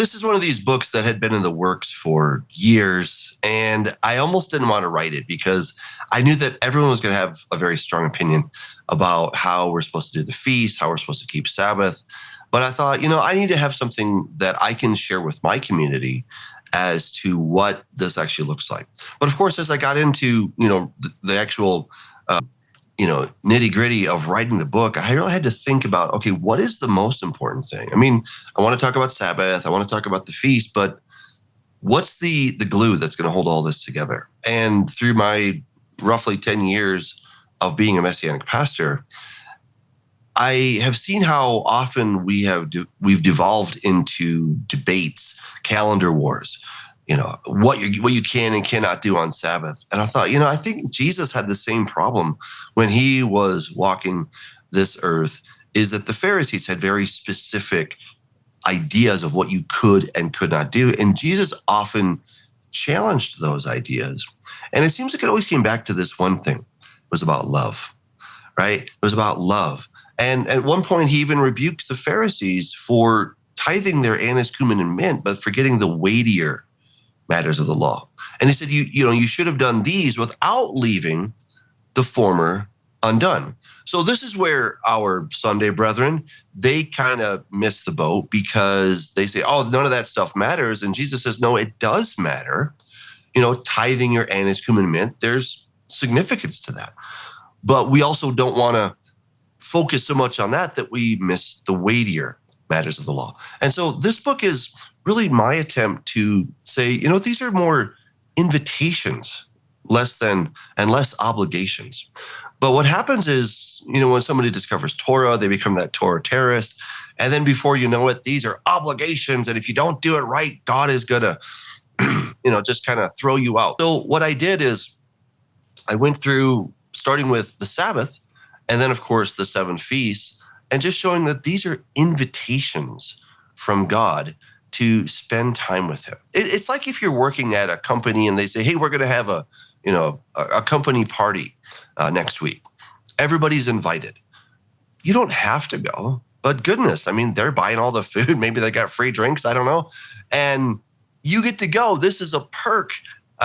this is one of these books that had been in the works for years, and I almost didn't want to write it because I knew that everyone was going to have a very strong opinion about how we're supposed to do the feast, how we're supposed to keep Sabbath. But I thought, I need to have something that I can share with my community as to what this actually looks like. But of course, as I got into, the actual nitty gritty of writing the book, I really had to think about, okay, what is the most important thing? I mean, I want to talk about Sabbath, I want to talk about the feast, but what's the glue that's going to hold all this together? And through my roughly 10 years of being a Messianic pastor, I have seen how often we've devolved into debates, calendar wars, what you can and cannot do on Sabbath. And I thought, I think Jesus had the same problem when he was walking this earth, is that the Pharisees had very specific ideas of what you could and could not do. And Jesus often challenged those ideas. And it seems like it always came back to this one thing. It was about love, right? It was about love. And at one point, he even rebukes the Pharisees for tithing their anise, cumin, and mint, but forgetting the weightier matters of the law. And he said, you should have done these without leaving the former undone. So this is where our Sunday brethren, they kind of miss the boat because they say, oh, none of that stuff matters. And Jesus says, no, it does matter. Tithing your anise, cumin, mint, there's significance to that. But we also don't want to focus so much on that we miss the weightier matters of the law. And so this book is really my attempt to say, these are more invitations, less obligations. But what happens is, when somebody discovers Torah, they become that Torah terrorist. And then before you know it, these are obligations. And if you don't do it right, God is going to, just kind of throw you out. So what I did is I went through starting with the Sabbath, and then, of course, the 7 feasts, and just showing that these are invitations from God to spend time with him. It's like if you're working at a company and they say, hey, we're going to have a company party next week. Everybody's invited. You don't have to go, but goodness, I mean, they're buying all the food. Maybe they got free drinks. I don't know. And you get to go. This is a perk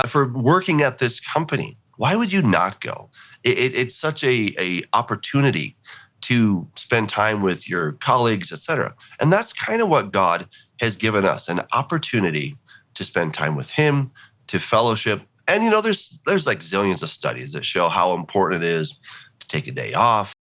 for working at this company. Why would you not go? It's such a opportunity to spend time with your colleagues, et cetera. And that's kind of what God has given us, an opportunity to spend time with him, to fellowship. And, there's like zillions of studies that show how important it is to take a day off,